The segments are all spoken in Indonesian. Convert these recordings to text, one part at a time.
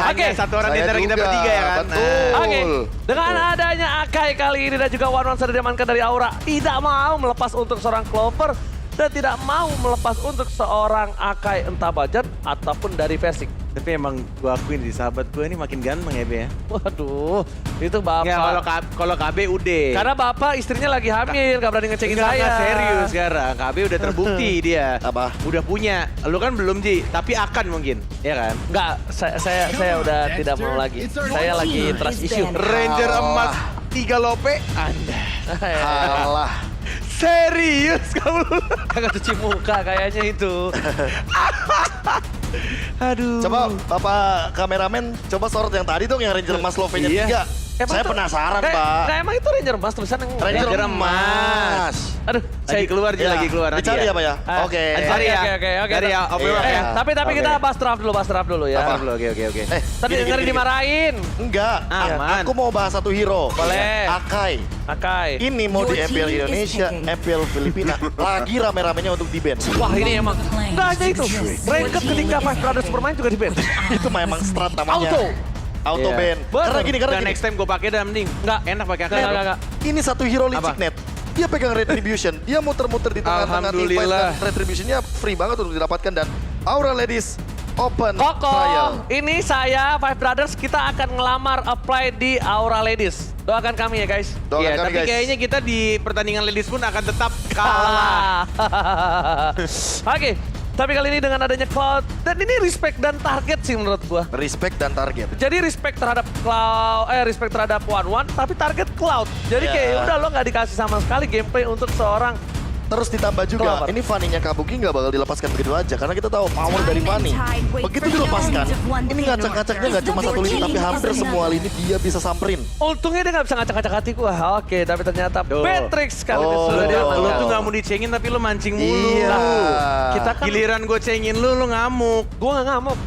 Oke. Satu orang di antara kita bertiga ya kan. Betul. Oke, dengan adanya Akai kali ini dan juga One sudah diamankan dari Aura, tidak mau melepas untuk seorang Clover dan tidak mau melepas untuk seorang Akai entah budget ataupun dari Versik. Tapi emang gua akuin di sahabat gua ini makin ganteng ya Be ya. Waduh, itu bapak. Nggak, kalau KB udah. Karena bapak istrinya lagi hamil, gak berani ngecekin Nggak, saya. nggak serius sekarang. KB udah terbukti dia. Apa? Udah punya. Lu kan belum Ji, tapi akan mungkin. Ya kan? Enggak, saya udah tidak mau lagi. Saya lagi trust issue. Ranger emas 3 lope. Anda. Alah. Serius kamu? Kagak cuci muka kayaknya itu. Aduh. Coba Bapak kameramen, coba sorot yang tadi dong yang Ranger Emas Lovenya Iya. 3. Saya penasaran, Pak. Nah, emang itu Ranger Emas tulisan yang Ranger Emas. Emas. Aduh, Lagi keluar Ji, Ya, lagi keluar nanti dicari ya. apa ya? Ah, Oke. Cari ya. Oke. Cari ya. Oke, Iya. oke. Tapi Oke. kita bahas draft dulu ya. Apa? Oke. Tadi gini, dengerin gini. dimarahin. Enggak, Aman. aku mau bahas satu hero. Boleh. Akai. Akai. Ini mau di Your MPL team is Indonesia, picking. MPL Filipina. Lagi rame-ramenya untuk di-ban. Wah, ini emang nggak hanya itu. Ranked ketika Five Brothers bermain juga di ban. Itu memang strat namanya. Auto Iya. ban. Betul. Karena gini. Next time gue pakai dah mending. Enggak. Enak pakai akar. Enggak. Ini satu hero Apa? licik net. Dia pegang Retribution. Dia muter-muter di tengah-tengah teamfight Alhamdulillah. dan Retributionnya free banget untuk didapatkan. Dan Aura Ladies Open Koko, Trial. ini saya Five Brothers kita akan ngelamar apply di Aura Ladies. Doakan kami ya guys. Doakan Iya, kami, tapi guys. kayaknya kita di pertandingan ladies pun akan tetap kalah. Oke, tapi kali ini dengan adanya Cloud dan ini respect dan target sih menurut gua. Respect dan target. Jadi respect terhadap Cloud, respect terhadap One tapi target Cloud. Jadi Ya. kayak udah lo nggak dikasih sama sekali gameplay untuk seorang. Terus ditambah juga, Clover. ini Fanny-nya Kabuki nggak bakal dilepaskan begitu aja. Karena kita tahu power dari Fanny. Begitu dilepaskan, ini ngacak-ngacaknya nggak cuma satu lini, tapi hampir semua lini dia bisa samperin. Untungnya dia nggak bisa ngacak-ngacak hati gua. Oke, tapi ternyata Tuh. Patrick kali ini Oh, sudah Lu diamankan. tuh nggak mau dicengin tapi lu mancing mulu. Iya. Kita kan Giliran gue cengin lu ngamuk. gua nggak ngamuk,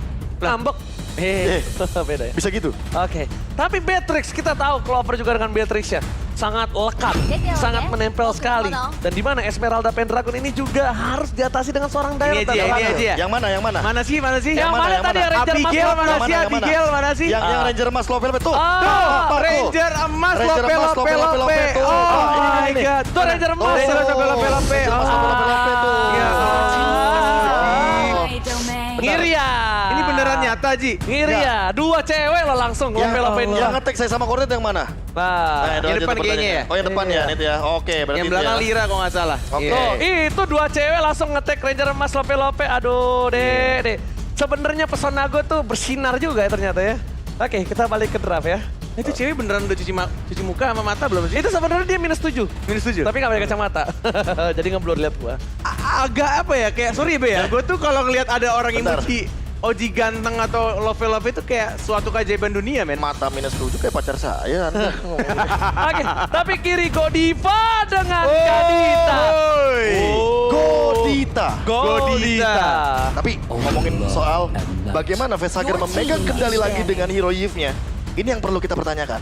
ngambek. Beda ya. Bisa gitu. Oke, tapi Beatrix kita tahu Clover juga dengan Beatrix ya sangat lekat, sangat menempel sekali. Dan di mana Esmeralda Pendragon ini juga harus diatasi dengan seorang Ini direct. aja, ini aja ya. Yang mana? Yang mana? Mana sih? Yang mana yang tadi mana? Ranger Mas Abigail Lopez? mana Yang sih? mana, yang mana? Abigail mana sih? Yang Ranger Emas Lovel betul. Ah. Tuh, Marco. Ranger emas Ranger lope emas, lope lope, lope. tuh. Oh Ini, my ini. god. Tuh Ranger emas. Ranger lope lope lope. Ranger emas, lope, lope, tuh. Ya. Ngiri ya. Ini beneran nyata Ji. Ngiri ya. Dua cewek lo langsung lope-lopein. Yang ngetek saya sama Kornet yang mana? Nah, itu yang aja depan tuh kayaknya pertanyaannya. ya? Oh yang depan ya, Nit ya. Oke, berarti Yang itu belakang ya. Lira kalau nggak salah. Oke. Iya. tuh, itu dua cewek langsung ngetek Ranger emas lope-lope. Aduh, deh. Sebenarnya pesona gue tuh bersinar juga ya ternyata ya. Oke, kita balik ke draft ya. Itu cewek beneran udah cuci muka sama mata belum sih? Itu sebenarnya dia -7. -7. Tapi nggak pakai kacamata. Jadi ngeblur lihat gua. Agak apa ya, kayak sorry Be ya, gue tuh kalau ngeliat ada orang yang Bentar. muji Oji ganteng atau love itu kayak suatu keajaiban dunia men. Mata -7 kayak pacar saya. Anda. Oke, tapi kiri Godiva dengan Kadita. Godita. Godita. Tapi ngomongin soal bagaimana Vestager memegang kendali lagi dengan hero Yves-nya, ini yang perlu kita pertanyakan.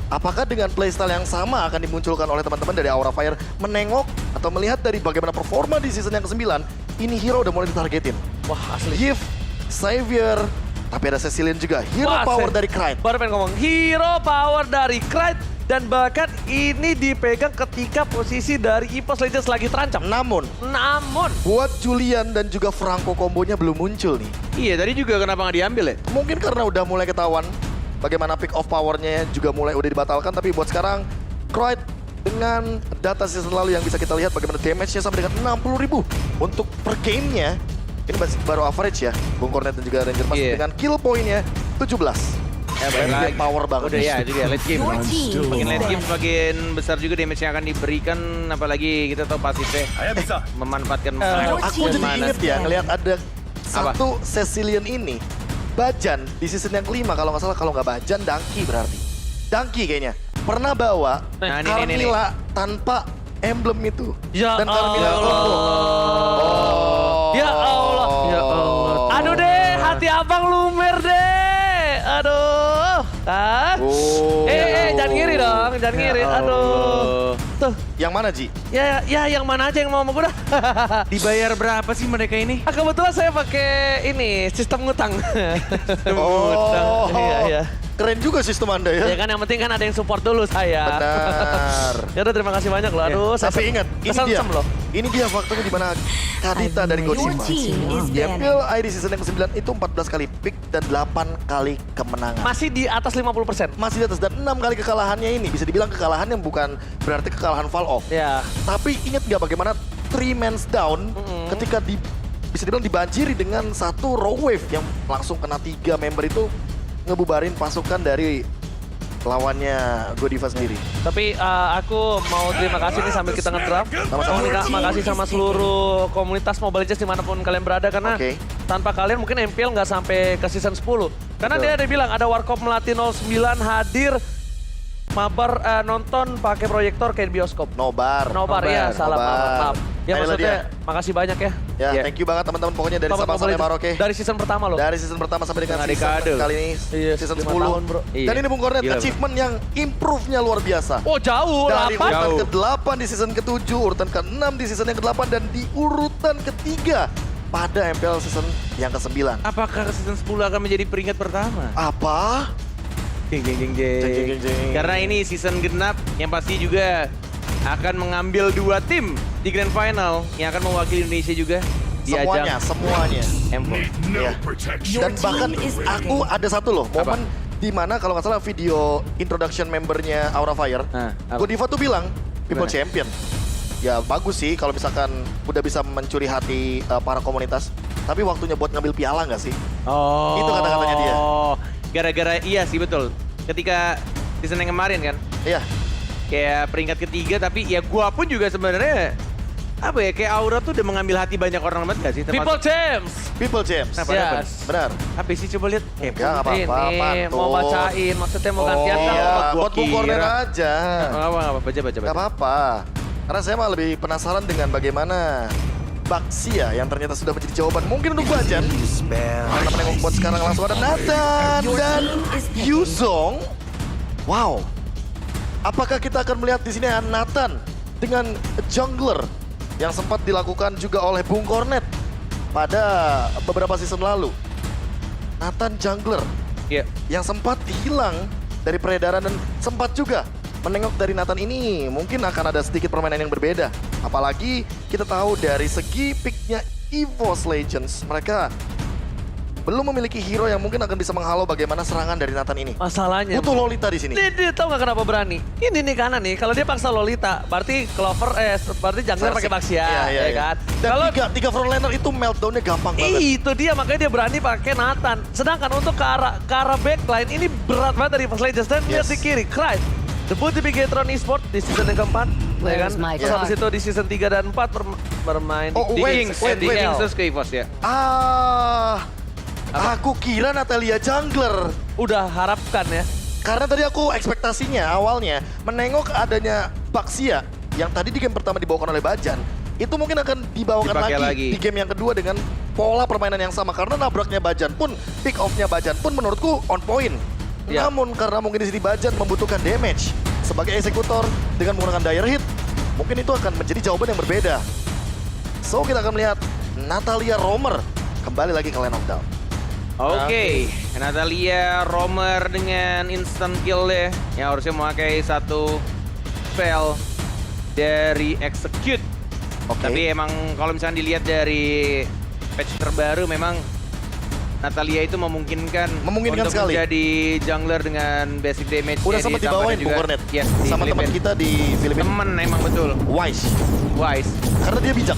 Apakah dengan playstyle yang sama akan dimunculkan oleh teman-teman dari Aura Fire menengok atau melihat dari bagaimana performa di season yang ke-9, ini hero udah mulai ditargetin. Wah, asli. Yves, Xavier, tapi ada Cecilian juga. Hero Wah, power Sen. dari Kryt. Baru pengen ngomong hero power dari Kryt dan bahkan ini dipegang ketika posisi dari EVOS Legends lagi terancam. Namun, buat Julian dan juga Franco kombonya belum muncul nih. Iya tadi juga kenapa nggak diambil ya? Mungkin karena udah mulai ketahuan bagaimana pick off powernya juga mulai udah dibatalkan. Tapi buat sekarang, Kryt dengan data season lalu yang bisa kita lihat bagaimana damage-nya sampai dengan 60.000 untuk per game-nya. Ini baru average ya, Bung Kornet dan juga Ranger Mas Iya. dengan kill point-nya 17. Ya, Berarti dia power banget. Udah ya, jadi late game. Your team Makin late game won. semakin besar juga damage yang akan diberikan, apalagi kita tahu pasifnya memanfaatkan Aku jadi mana. inget ya, ngelihat ada satu Cecilian ini. Bajan di season yang kelima kalau nggak salah, kalau nggak Bajan, Dangki berarti. Dangki kayaknya. Pernah bawa Nah, ini, Carmilla tanpa emblem itu. Ya Dan Carmilla combo. Oh. Ya Allah. Ya Allah. Aduh deh, hati abang lumer deh. Aduh. Oh. Jangan ngiri dong, jangan ngiri. Ya Aduh. Allah. Tuh, Yang mana, Ji? Ya yang mana aja yang mau sama gue dah. Dibayar berapa sih mereka ini? Kebetulan saya pakai ini sistem ngutang. Oh, Iya. keren juga sistem Anda ya. Ya kan yang penting kan ada yang support dulu saya. Benar. Ya udah terima kasih banyak loh. Aduh, saya Tapi ingat, kesem loh. ini dia faktanya di mana Kadita dari Gojima. Di MPL ID season yang ke-9 itu 14 kali pick dan 8 kali kemenangan. Masih di atas 50%. Masih di atas dan 6 kali kekalahannya ini. Bisa dibilang kekalahan yang bukan berarti kekalahan fall off. Ya. Tapi ingat nggak bagaimana 3 mans down ketika bisa dibilang dibanjiri dengan satu raw wave yang langsung kena 3 member itu ngebubarin pasukan dari lawannya Godiva sendiri. Tapi aku mau terima kasih nih sambil kita nge-draft. Sama-sama. Terima kasih sama seluruh komunitas Mobile Legends dimanapun kalian berada. Karena Oke. tanpa kalian mungkin MPL nggak sampai ke season 10. Karena Betul. dia ada bilang ada Warkop Melati 09 hadir mabar nonton pakai proyektor kayak di bioskop. Nobar. Nobar ya, salah maaf. Ya Ayolah maksudnya dia. makasih banyak ya. Ya, Ya. thank you banget teman-teman pokoknya dari Sobat Sabang Mobile sampai Legends. Merauke. Dari season pertama loh. Dari season pertama sampai dengan Setengah season dekade. kali ini, Iya, season 5 10. tahun, bro. Iya. Dan ini Bung Kornet, Gila, bro. achievement yang improve-nya luar biasa. Oh jauh, Dari 8. urutan Jauh. ke-8 di season ke-7, urutan ke-6 di season yang ke-8, dan di urutan ke-3 pada MPL season yang ke-9. Apakah season 10 akan menjadi peringkat pertama? Apa? Jeng. Jeng. Karena ini season genap yang pasti juga akan mengambil 2 tim di Grand Final yang akan mewakili Indonesia juga di Semuanya, ajang semuanya. M4. Iya. Dan bahkan aku ada satu loh, momen di mana kalau nggak salah video introduction membernya Aura Fire, Apa? Godiva tuh bilang, people Gimana? champion. Ya bagus sih kalau misalkan udah bisa mencuri hati para komunitas. Tapi waktunya buat ngambil piala nggak sih? Oh. Itu kata-katanya dia. Gara-gara iya sih betul. Ketika season yang kemarin kan, Iya. kayak peringkat ketiga tapi ya gua pun juga sebenarnya apa ya kayak Aura tuh udah mengambil hati banyak orang banget gak sih? People James. People James. Kenapa? Yes. Benar. Apa sih coba lihat? Ya nggak apa-apa, Ini pantun. mau bacain, maksudnya mau gantian kan? Iya, gua buat Bung Kornet kira. aja. Apa baca. Gak apa-apa. Karena saya mah lebih penasaran dengan bagaimana Baxia yang ternyata sudah menjadi jawaban mungkin untuk Bajan. Karena menengok buat sekarang langsung ada Nathan dan Yuzong. Wow. Apakah kita akan melihat di sini ada Nathan dengan jungler yang sempat dilakukan juga oleh Bung Kornet pada beberapa season lalu. Nathan jungler Iya. yang sempat hilang dari peredaran dan sempat juga menengok dari Nathan ini mungkin akan ada sedikit permainan yang berbeda. Apalagi kita tahu dari segi picknya EVOS Legends, mereka belum memiliki hero yang mungkin akan bisa menghalau bagaimana serangan dari Nathan ini. Masalahnya. Butuh Lolita di sini. Dia tahu nggak kenapa berani? Ini nih kanan nih, kalau dia paksa Lolita, berarti Clover, berarti jungler pakai Baxia, Iya, ya kan? Dan Kalau tiga frontliner itu meltdownnya gampang banget. itu dia makanya dia berani pakai Nathan. Sedangkan untuk ke arah backline ini berat banget dari First Legends dan lihat Yes. di kiri, Cry. Debut di Bigetron Esports di season yang keempat, ya kan? Where's my Terus habis card? itu di season 3 dan 4 bermain Oh, Di wait, Kings, wait, di wait. Kings terus ke EVOS ya. Aku kira Natalia jungler. udah harapkan ya. Karena tadi aku ekspektasinya awalnya menengok adanya Baxia yang tadi di game pertama dibawakan oleh Bajan. Itu mungkin akan dibawakan Dipakai lagi lagi. di game yang kedua dengan pola permainan yang sama. Karena nabraknya Bajan pun, pick off-nya Bajan pun menurutku on point. Ya. Namun karena mungkin di sini Bajan membutuhkan damage sebagai eksekutor dengan menggunakan dire hit, mungkin itu akan menjadi jawaban yang berbeda. So kita akan melihat Natalia Romer kembali lagi ke Lane of Down. Oke, Natalia Romer dengan instant kill deh. Yang harusnya memakai satu spell dari Execute. Oke. Tapi emang kalau misalnya dilihat dari patch terbaru memang Natalia itu memungkinkan untuk sekali. menjadi jungler dengan basic damage. Udah sempat dibawain Bung Kornet Yes, sama teman kita di Filipina. Temen emang betul. Wise. Wise. Karena dia bijak.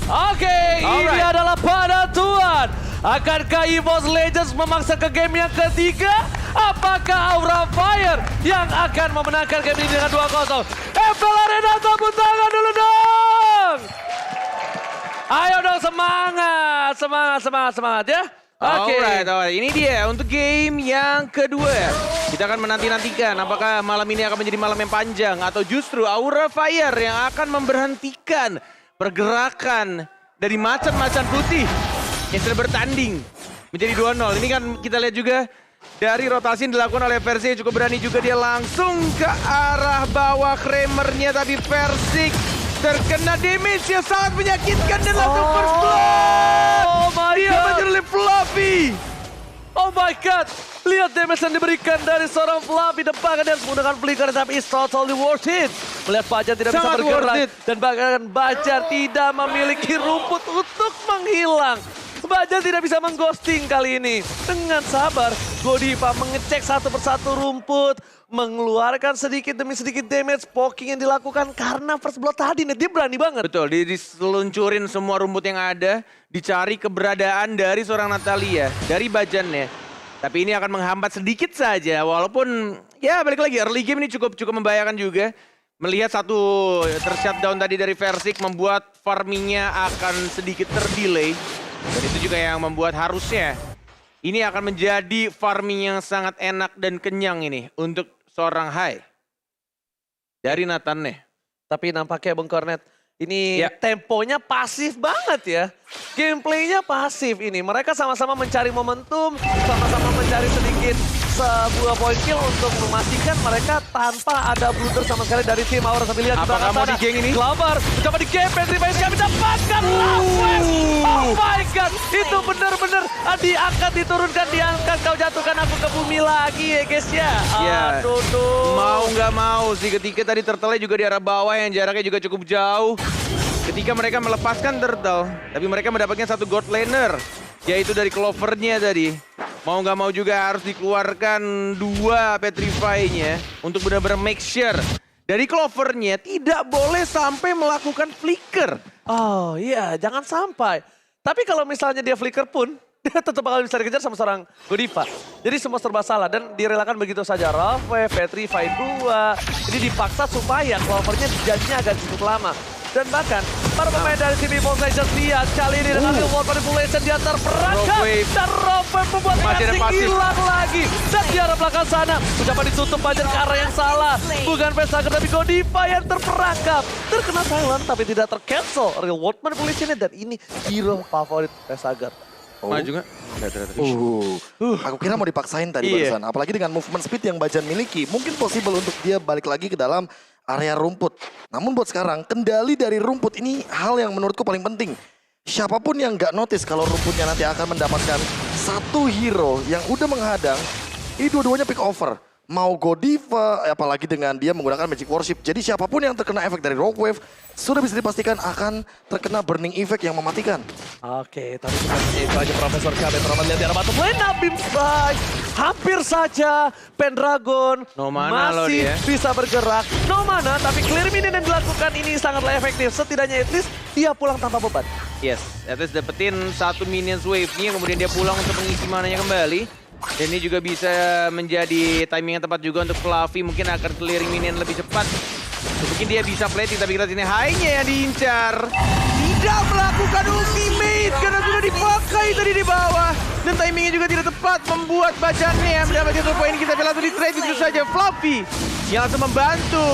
Oke, ini Alright. adalah penentuan. Akankah EVOS Legends memaksa ke game yang ketiga? Apakah Aura Fire yang akan memenangkan game ini dengan 2-0? MPL Arena tepuk tangan dulu dong! Ayo dong semangat ya. Oke. Alright. Ini dia untuk game yang kedua. Kita akan menanti-nantikan apakah malam ini akan menjadi malam yang panjang atau justru Aura Fire yang akan memberhentikan pergerakan dari macan-macan putih yang sudah bertanding menjadi 2-0. Ini kan kita lihat juga Dari rotasi yang dilakukan oleh Versik cukup berani juga, dia langsung ke arah bawah Kramernya, tapi Versik terkena damage yang sangat menyakitkan dan langsung first blood. Oh my Dia god. menjelip Fluffy. Oh my god. Lihat damage yang diberikan dari seorang Fluffy. Dan bahkan dia harus menggunakan flicker, tapi it's totally worth it. Melihat Bajan tidak bisa Sangat worth bergerak. it. Dan bahkan Bajan tidak memiliki rumput untuk menghilang. Bajan tidak bisa mengghosting kali ini. Dengan sabar, Godiva mengecek satu persatu rumput. Mengeluarkan sedikit demi sedikit damage poking yang dilakukan karena first blood tadi. Dia berani banget. Betul, diseluncurin semua rumput yang ada, dicari keberadaan dari seorang Natalia, dari Bajannya. Tapi ini akan menghambat sedikit saja, walaupun ya balik lagi early game ini cukup membahayakan juga. Melihat satu tershutdown tadi dari Versik membuat farmingnya akan sedikit terdelay. Dan itu juga yang membuat harusnya ini akan menjadi farming yang sangat enak dan kenyang ini untuk seorang Hai. Dari Nathan-nya. Tapi nampaknya Bung Kornet, ini Ya. temponya pasif banget ya. Gameplaynya pasif ini. Mereka sama-sama mencari momentum, sama-sama mencari sedikit sebuah point kill untuk memastikan mereka tanpa ada blunder sama sekali dari tim Aura. Sambil lihat di Apakah belakang mau sana. di-gank ini? Glover mencoba di-gank, Petrified kami dapatkan Lawes. Oh my god, itu benar-benar diangkat, diturunkan, diangkat. Kau jatuhkan aku ke bumi lagi ya guys ya. Ya, Aduh, duh. mau nggak mau sih ketika tadi Turtle juga di arah bawah yang jaraknya juga cukup jauh. Ketika mereka melepaskan Turtle, tapi mereka mendapatkan satu God Laner, yaitu dari Clover-nya tadi. Mau nggak mau juga harus dikeluarkan dua Petrify-nya untuk benar-benar make sure dari Clover-nya tidak boleh sampai melakukan flicker. Oh iya, jangan sampai. Tapi kalau misalnya dia flicker pun, dia tetap bakal bisa dikejar sama seorang Godiva. Jadi semua serba salah dan direlakan begitu saja. Ralph, Petrify 2. Jadi dipaksa supaya Clover-nya janjinya agak cukup lama. Dan bahkan para pemain dari tim Evolve Legends lihat kali ini dengan World Manipulation dia terperangkap. Rogue. Dan Rogue membuat Masih ada Versik pasif. hilang lagi. Dan di arah belakang sana, ucapan ditutup Bajan ke arah yang salah. Bukan Vesager tapi Godiva yang terperangkap. Terkena silent tapi tidak tercancel. Real World Manipulation-nya dan ini hero favorit Vesager. Maju nggak? Nggak ternyata. Aku kira mau dipaksain tadi Iya. barusan. Apalagi dengan movement speed yang Bajan miliki. Mungkin possible untuk dia balik lagi ke dalam area rumput. Namun buat sekarang, kendali dari rumput ini hal yang menurutku paling penting. Siapapun yang nggak notice kalau rumputnya nanti akan mendapatkan satu hero yang udah menghadang, ini dua-duanya pick over. Mau Godiva, apalagi dengan dia menggunakan Magic Worship. Jadi siapapun yang terkena efek dari Rogue Wave, sudah bisa dipastikan akan terkena Burning Effect yang mematikan. Oke, tapi bukan itu aja Profesor KB terlalu lihat di arah bottom lane. Beam Strike, hampir saja Pendragon No mana loh masih dia. bisa bergerak. No mana, tapi clear minion yang dilakukan ini sangatlah efektif. Setidaknya at least dia pulang tanpa beban. Yes, at least dapetin satu minions wave-nya, kemudian dia pulang untuk mengisi mananya kembali. Dan ini juga bisa menjadi timing yang tepat juga untuk Fluffy, mungkin akan clearing minion lebih cepat. Mungkin dia bisa plating, tapi kita sini high-nya yang diincar. Tidak melakukan ultimate karena sudah dipakai tadi di bawah. Dan timingnya juga tidak tepat, membuat Bajannya mendapatkan satu poin. Kita langsung di trade itu saja. Fluffy yang langsung membantu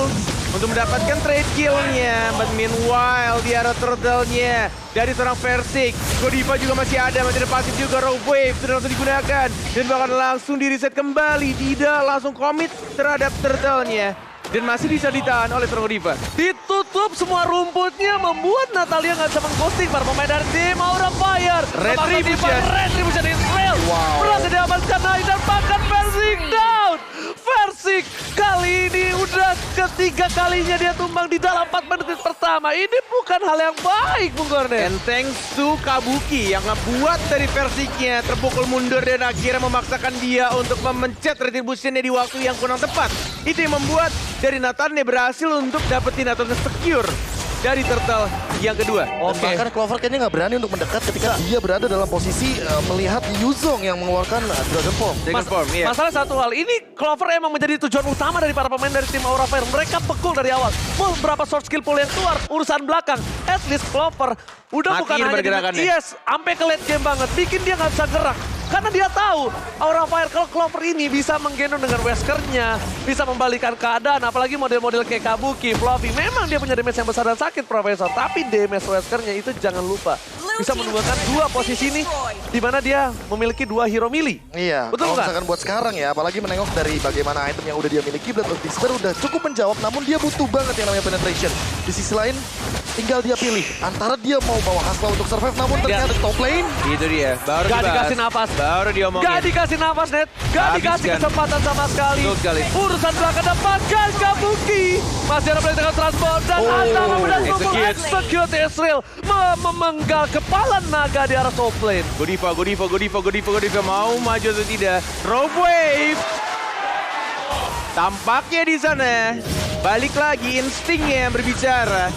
untuk mendapatkan trade kill-nya. But meanwhile di arah turtle-nya dari seorang Versik. Godiva juga masih ada pasif juga. Rogue Wave sudah langsung digunakan. Dan bahkan langsung di reset kembali. Tidak langsung commit terhadap turtle-nya. Dan masih bisa ditahan oleh seorang Godiva. Ditutup semua rumputnya membuat Natalia nggak bisa mengghosting para pemain dari tim Aura Fire. Retribution. Retribution Israel. Berhasil diamankan naik dan bahkan Versik down. Versik kali ini udah ketiga kalinya dia tumbang di dalam 4 menit pertama. Ini bukan hal yang baik, Bung Kornet. And thanks to Kabuki yang ngebuat dari Versiknya terpukul mundur dan akhirnya memaksakan dia untuk memencet retributionnya di waktu yang kurang tepat. Itu yang membuat dari Nathan berhasil untuk dapetin atau secure dari Turtle yang kedua. Dan bahkan Clover kayaknya nggak berani untuk mendekat ketika dia berada dalam posisi melihat Yuzong yang mengeluarkan Dragon Form. Dragon Form, iya. Masalah satu hal, ini Clover emang menjadi tujuan utama dari para pemain dari tim Aura Fire. Mereka pekul dari awal. Mau berapa short skill pool yang keluar, urusan belakang. At least Clover udah Makin bukan hanya pergerakannya. yes, sampai ke late game banget. Bikin dia nggak bisa gerak. Karena dia tahu Aura Fire kalau Clover ini bisa menggendong dengan Weskernya, bisa membalikan keadaan, apalagi model-model kayak Kabuki, Fluffy. Memang dia punya damage yang besar dan sakit, Profesor. Tapi damage Weskernya itu jangan lupa. bisa menemukan dua posisi ini di mana dia memiliki dua hero melee. Iya, Betul kalau nggak? misalkan buat sekarang ya, apalagi menengok dari bagaimana item yang udah dia miliki, Blood of Despair udah cukup menjawab, namun dia butuh banget yang namanya penetration. Di sisi lain, tinggal dia pilih antara dia mau bawa Hasla untuk survive, namun ternyata top lane. Itu dia, baru Gak dibahas. dikasih napas. Baru diomongin. Gak dikasih napas, Net. Gak dikasih Habiskan. kesempatan sama sekali. Betul sekali. Urusan belakang dapatkan Kabuki. Masih ada play dengan transport dan Anta berhasil execute Israel. Memenggal kepala naga di arah top lane. Godiva mau maju atau tidak? Rope Wave. Tampaknya di sana balik lagi instingnya yang berbicara.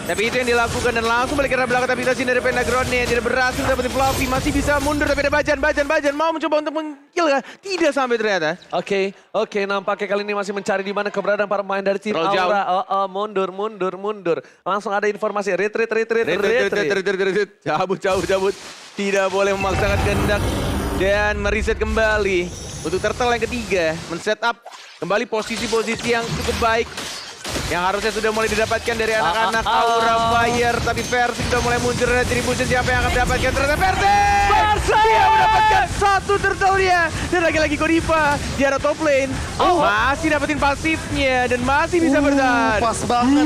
Tapi itu yang dilakukan dan langsung balik ke arah belakang, tapi kasih dari Pentagonnya tidak berhasil dapetin Fluffy, masih bisa mundur tapi ada Bajan mau mencoba untuk meng-kill kah? Tidak sampai ternyata. Oke, nampaknya kali ini masih mencari di mana keberadaan para pemain dari tim Terlalu Aura. Mundur. Langsung ada informasi retreat. Cabut. Tidak boleh memaksakan kehendak dan mereset kembali. Untuk Turtle yang ketiga, men-setup kembali posisi-posisi yang cukup baik. Yang harusnya sudah mulai didapatkan dari anak-anak Aura Fire. Tapi Versi sudah mulai muncul retribution. Siapa yang akan mendapatkan? Ternyata Versi! Dia mendapatkan satu turtle dia. Dan lagi-lagi Godiva di arah top lane. Masih dapetin pasifnya dan masih bisa bertahan. Pas banget.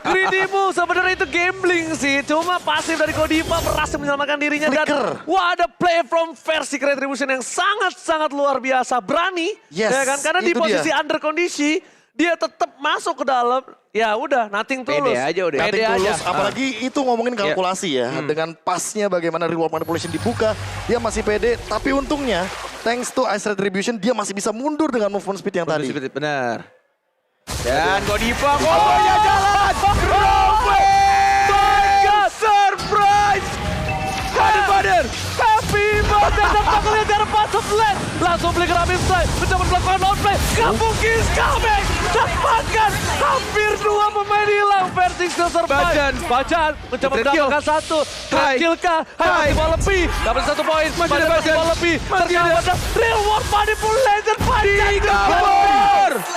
Greedy move. Sebenarnya itu gambling sih. Cuma pasif dari Godiva berhasil menyelamatkan dirinya. Flicker. Dan wah, ada play from Versi retribution yang sangat-sangat luar biasa. Berani. Yes, Ya kan? Karena di itu posisi dia. under kondisi. Dia tetap masuk ke dalam. Ya udah, nothing tulus. Pede aja udah. Nothing Pede aja. tulus, apalagi itu ngomongin kalkulasi ya. Dengan pasnya bagaimana reward manipulation dibuka, dia masih pede. Tapi untungnya, thanks to Ice Retribution, dia masih bisa mundur dengan movement speed yang tadi. Benar. Dan Godiva kombonya jalan. Rope! Surprise! Father! Happy birthday dan lihat dari bottom lane. Langsung beli ke Rabin Side. Mencoba melakukan outplay. Kabuki is coming. Dapatkan hampir dua pemain hilang. Versi still survive. Bajan mencoba mendapatkan satu. Kill kah? Masih mau lebih. Dapat satu poin. Masih ada mau lebih. Ternyata reward manipulation.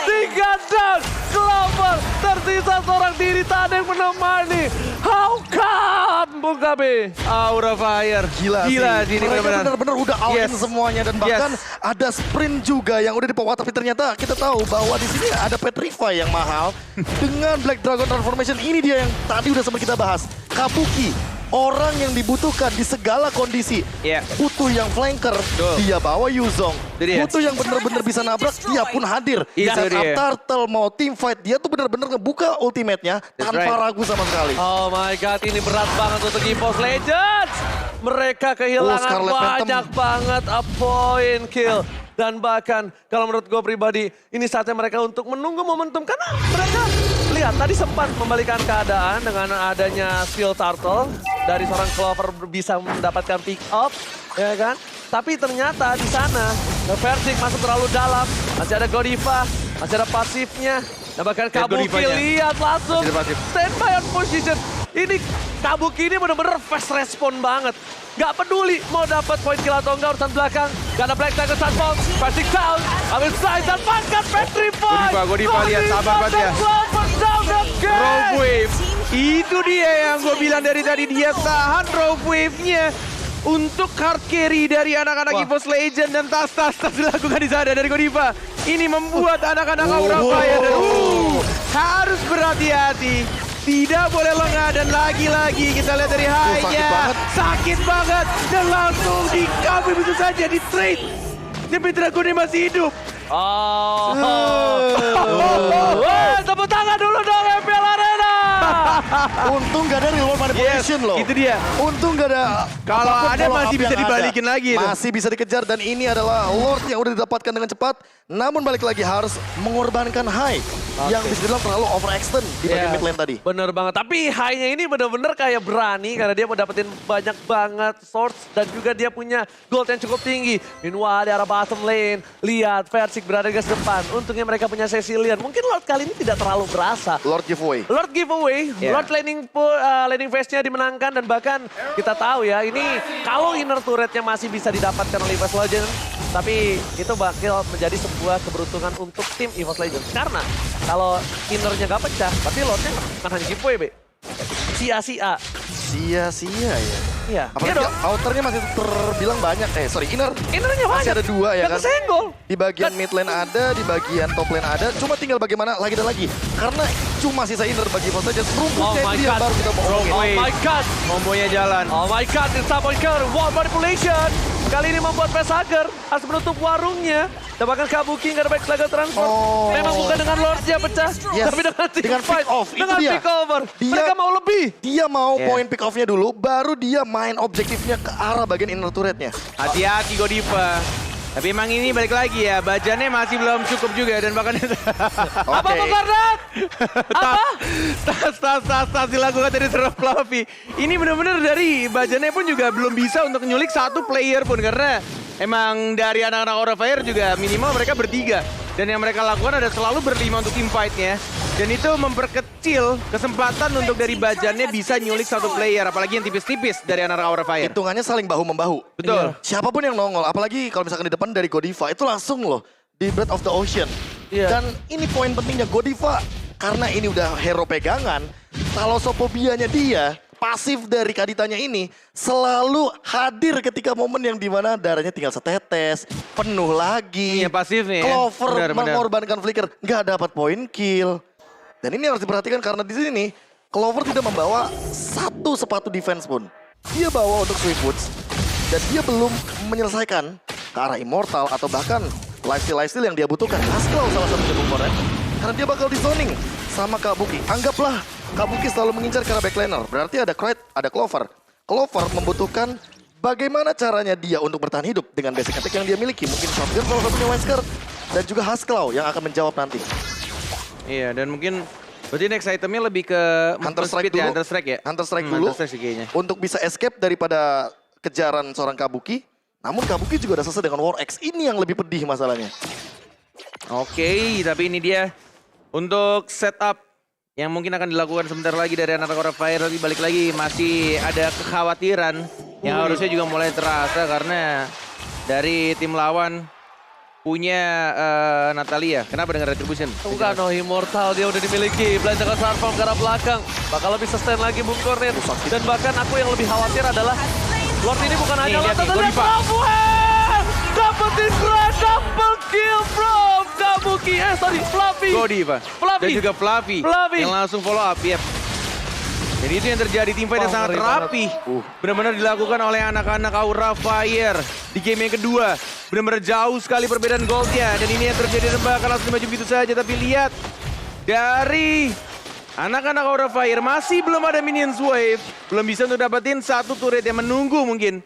Tiga down. Clover tersisa seorang diri tak ada yang menemani. How come, Bung Gabi? Aura Fire. Gila sih. Ini Mereka benar-benar. benar-benar udah all in Yes. semuanya. Dan bahkan ada sprint juga yang udah dibawa. Tapi ternyata kita tahu bahwa di sini ada Petrify yang mahal. Dengan Black Dragon Transformation, ini dia yang tadi udah sempat kita bahas. Kabuki. Orang yang dibutuhkan di segala kondisi. Iya. Butuh yang flanker, Betul. dia bawa Yuzong. Itu dia. Butuh yang benar-benar bisa nabrak, dia pun hadir. Itu Saat dia. Turtle mau team fight, dia tuh benar-benar ngebuka ultimate-nya tanpa right. ragu sama sekali. Oh my god, ini berat banget untuk EVOS Legends. Mereka kehilangan Scarlet Phantom. banyak banget a point kill. Dan bahkan kalau menurut gue pribadi, ini saatnya mereka untuk menunggu momentum. Karena mereka, lihat tadi sempat membalikan keadaan dengan adanya skill Turtle. Dari seorang Clover bisa mendapatkan pick up, ya kan? Tapi ternyata di sana, Versik masuk terlalu dalam. Masih ada Godiva, masih ada pasifnya. Dan bahkan Kabuki Godivanya. lihat langsung Masih ada pasif. standby on position. Ini Kabuki ini bener-bener fast respon banget. Gak peduli mau dapat poin kill atau enggak urusan belakang. Gak ada Black Tiger Sunfall, Versik down. Ambil side dan bahkan Petrify. Godiva lihat, sabar banget ya. Down again. Rope Wave. Itu dia yang gue bilang dari tadi. Dia tahan Rope Wave-nya. Untuk hard carry dari anak-anak Wah. EVOS Legend dan tas dilakukan di sana dari Godiva. Ini membuat anak-anak Aura Fire dan harus berhati-hati. Tidak boleh lengah dan lagi-lagi kita lihat dari high-nya. Sakit banget. Dan langsung di-cover begitu saja di trade. Tapi Dragonnya masih hidup. Oh. Wah, tepuk tangan dulu dong FPL Arena. Untung gak ada reward manipulation loh. Itu dia. Untung gak ada. Kalau apapun ada follow masih up bisa yang dibalikin ada. lagi itu. Masih bisa dikejar dan ini adalah Lord yang udah didapatkan dengan cepat. Namun balik lagi harus mengorbankan High. Yang bisa dibilang terlalu overextend di bagian Iya, mid lane tadi. Bener banget. Tapi high-nya ini bener-bener kayak berani karena dia mau dapetin banyak banget swords dan juga dia punya gold yang cukup tinggi. Meanwhile di arah bottom lane, lihat Versik berada di depan. Untungnya mereka punya Cecilian. Mungkin Lord kali ini tidak terlalu berasa. Lord giveaway. Lord giveaway, Yeah. Lord laning phase-nya dimenangkan dan bahkan kita tahu ya ini kalau inner turret-nya masih bisa didapatkan oleh EVOS Legends, tapi itu bakal menjadi sebuah keberuntungan untuk tim EVOS Legends. Karena kalau innernya gak pecah, berarti Lordnya akan hanya giveaway, Be. Sia-sia. sia-sia ya. Iya. Apalagi Iya dong. outernya masih terbilang banyak. Innernya masih banyak. ada 2 ya Gak kan. kesenggol. Di bagian mid lane ada, di bagian top lane ada. Cuma tinggal bagaimana lagi dan lagi. Karena cuma sisa inner bagi Evo saja. Oh Rumputnya my itu yang God. baru kita mau omongin. Oh my god. Kombonya jalan. Oh my god, it's Saboiker, wall manipulation. Kali ini membuat Vesager harus menutup warungnya. Dan bahkan Kabuki nggak ada baik legal transfer. Oh. Memang bukan dengan Lordnya pecah, Yes. tapi dengan team Dengan fight, pick off, itu dengan dia. pick over. Dia- Mereka mau lebih. Dia mau Yeah. poin pick off-nya dulu, baru dia main objektifnya ke arah bagian inner turret-nya. Hati-hati Godiva. Tapi emang ini balik lagi ya, bajannya masih belum cukup juga dan bahkan Apa Bogardat? Apa? tas dilakukan dari seorang Fluffy. Ini benar-benar dari bajannya pun juga belum bisa untuk nyulik satu player pun karena emang dari anak-anak Aura Fire juga minimal mereka bertiga. Dan yang mereka lakukan ada selalu berlima untuk team fight-nya. Dan itu memperkecil kesempatan untuk dari bajannya bisa nyulik satu player. Apalagi yang tipis-tipis dari anak-anak Aura Fire. Hitungannya saling bahu-membahu. Betul. Siapapun yang nongol, apalagi kalau misalkan di depan dari Godiva, itu langsung loh di Breath of the Ocean. Iya. Dan ini poin pentingnya Godiva, karena ini udah hero pegangan, talasofobia-nya dia, pasif dari Kaditanya ini, selalu hadir ketika momen yang dimana darahnya tinggal setetes, penuh lagi. Iya, pasif nih ya. Clover Benar. mengorbankan flicker, nggak dapat poin kill. Dan ini harus diperhatikan karena di sini Clover tidak membawa satu sepatu defense pun. Dia bawa untuk Swiftwoods dan dia belum menyelesaikan ke arah Immortal atau bahkan lifesteal yang dia butuhkan. Haskell salah satu komponen karena dia bakal dizoning sama Kabuki. Anggaplah Kabuki selalu mengincar ke arah backlaner. Berarti ada Krait, ada Clover. Clover membutuhkan bagaimana caranya dia untuk bertahan hidup dengan basic attack yang dia miliki. Mungkin shotgun salah satunya Wesker dan juga Haskell yang akan menjawab nanti. Iya, dan mungkin berarti next itemnya lebih ke Hunter Strike speed ya, dulu. Hunter Strike ya? Hunter Strike dulu. Hunter Strike sih kayaknya. Untuk bisa escape daripada kejaran seorang Kabuki. Namun Kabuki juga udah selesai dengan War X. Ini yang lebih pedih masalahnya. Oke, tapi ini dia untuk setup yang mungkin akan dilakukan sebentar lagi dari anak Aura Fire. Tapi balik lagi masih ada kekhawatiran yang harusnya juga mulai terasa karena dari tim lawan punya Natalia. Kenapa dengan Retribution? Bukan, no Immortal dia udah dimiliki. Belanjakan Sarfam ke arah belakang. Bakal lebih sustain lagi Bung Cornet. Dan bahkan aku yang lebih khawatir adalah Lord ini bukan hanya lihat Lord, nih, tapi Godiva. Samuel! Dapetin grand double kill from Kabuki. Fluffy. Godiva. Fluffy. Dan juga Fluffy. Fluffy. Yang langsung follow up. Yep. Jadi itu yang terjadi, tim fight yang Wah, sangat ngeri banget. rapi. Benar-benar dilakukan oleh anak-anak Aura Fire. Di game yang kedua, benar-benar jauh sekali perbedaan goldnya. Dan ini yang terjadi, dan bakal langsung maju begitu saja. Tapi lihat, dari anak-anak Aura Fire masih belum ada minions wave. Belum bisa untuk dapetin satu turret yang menunggu mungkin.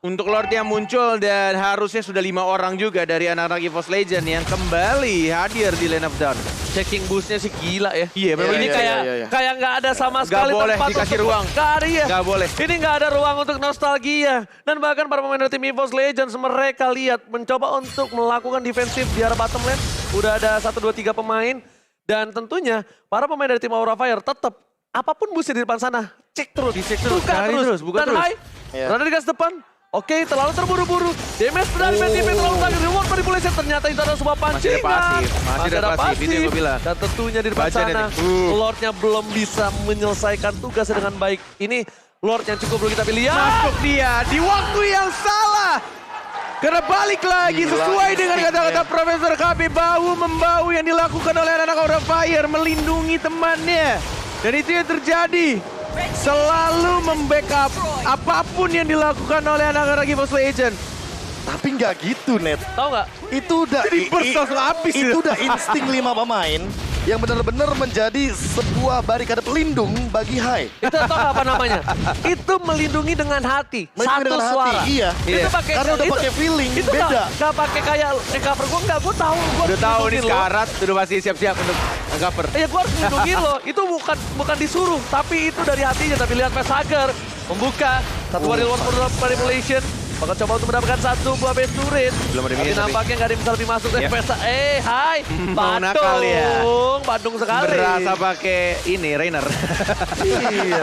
Untuk Lord yang muncul dan harusnya sudah 5 orang juga dari anak-anak EVOS Legend yang kembali hadir di Lane of Dawn. Checking boostnya sih gila ya. Iya, memang Ini iya, kayak iya. kayak nggak ada sama sekali boleh tempat dikasih untuk- ruang. Nggak ada ya. Nggak boleh. Ini nggak ada ruang untuk nostalgia. Dan bahkan para pemain dari tim EVOS Legends mereka lihat mencoba untuk melakukan defensif di arah bottom lane. Udah ada 1, 2, 3 pemain. Dan tentunya para pemain dari tim Aura Fire tetap apapun musuh di depan sana, cek terus, Dicek terus, buka cari terus, buka dan terus. high, Iya. berada di gas depan. Oke, terlalu terburu-buru. Damage dari PTP terlalu banyak. Reward manipulation ternyata itu adalah sebuah Masih ada pancingan. pasif, masih ada pasif. Itu yang gue bilang. Dan tentunya di depan Baca sana, nih. Lordnya belum bisa menyelesaikan tugasnya dengan baik. Ini Lord yang cukup belum kita pilih. Ya, Masuk dia di waktu yang salah. Karena balik lagi Gila, sesuai dengan insting, kata-kata ya. Profesor KB, bahu-membahu yang dilakukan oleh anak Aura Fire melindungi temannya. Dan itu yang terjadi. Selalu membackup apapun yang dilakukan oleh anak-anak EVOS Legend. Tapi nggak gitu, Net. tahu nggak? Itu udah Jadi burst langsung habis itu ya. udah insting 5 pemain yang benar-benar menjadi sebuah barikade pelindung bagi Hai. Itu tau nggak apa namanya? Itu melindungi dengan hati. Melindungi Satu dengan hati, suara. iya. Itu pakai Karena udah pakai feeling, itu beda. Nggak pakai kayak cover gue nggak. Gue tahu. Gue Udah tahu nih lo. sekarat, udah pasti siap-siap untuk cover. Ya gue harus melindungi lo. Itu bukan disuruh, tapi itu dari hatinya. Tapi lihat Vesager membuka satu warrior manipulation. Bakal coba untuk mendapatkan satu buah base turret. Belum ada Tapi minion, tapi- nampaknya nggak ada yang bisa lebih masuk dari Yep. Vesa. Hai, Mau nakal ya. Bandung sekali. Berasa pakai ini, Rainer. Iya.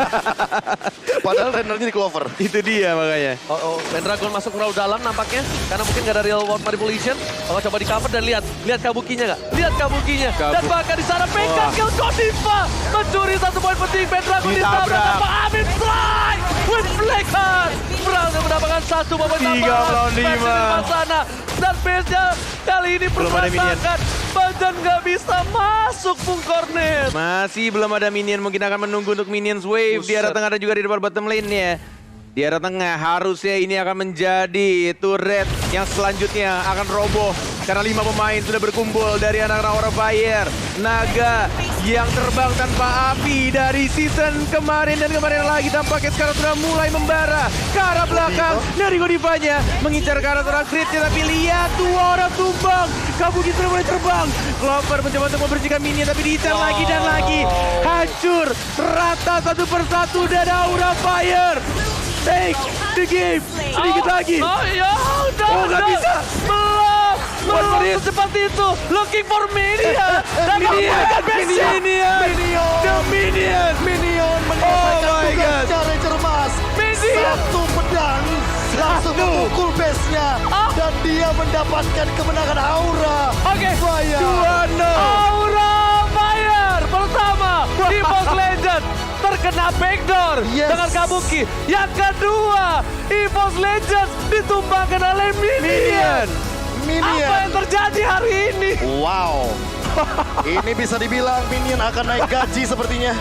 Padahal rendernya di Clover. Itu dia makanya. Oh, Pendragon masuk terlalu dalam nampaknya. Karena mungkin nggak ada real world manipulation. Bakal coba di cover dan lihat kabukinya nggak? Lihat kabukinya. Dan bahkan di sana Pekka Wah. kill Godiva. Mencuri 1 poin penting. Pendragon ditabrak Ditabrak. sama Amin Fly. With Blackheart. Berhasil mendapatkan 1 poin 3 melawan 5. sana. Dan base-nya kali ini Belum ada minion. berantakan. Bajan nggak bisa masuk Bung Cornet. Masih belum ada minion, mungkin akan menunggu untuk minions wave. Di arah Buset. tengah dan juga di depan bottom lane-nya. Di arah tengah harusnya ini akan menjadi turret yang selanjutnya akan roboh. Karena 5 pemain sudah berkumpul dari anak-anak Aura Fire. Naga yang terbang tanpa api dari season kemarin dan kemarin lagi tampaknya sekarang sudah mulai membara ke arah belakang dari Godivanya. Mengincar ke arah seorang crit-nya, tapi lihat 2 orang tumbang. Kabuki sudah mulai terbang. Clover mencoba untuk membersihkan minion tapi diincar lagi dan lagi. Hancur rata satu persatu dan Aura Fire take the game. Sedikit lagi. Oh ya, udah. Oh, nggak bisa. Belum seperti itu. Looking for minion. Dan Minion menyelesaikan Oh my tugas God. secara cermas. Satu pedang langsung memukul base-nya. Dan dia mendapatkan kemenangan Aura. Oke, Fire. 2-0. Aura Fire pertama di Boss Legend terkena backdoor Yes. dengan Kabuki. Yang kedua, EVOS Legends ditumbangkan oleh Minion. Apa yang terjadi hari ini? Wow. Ini bisa dibilang Minion akan naik gaji sepertinya.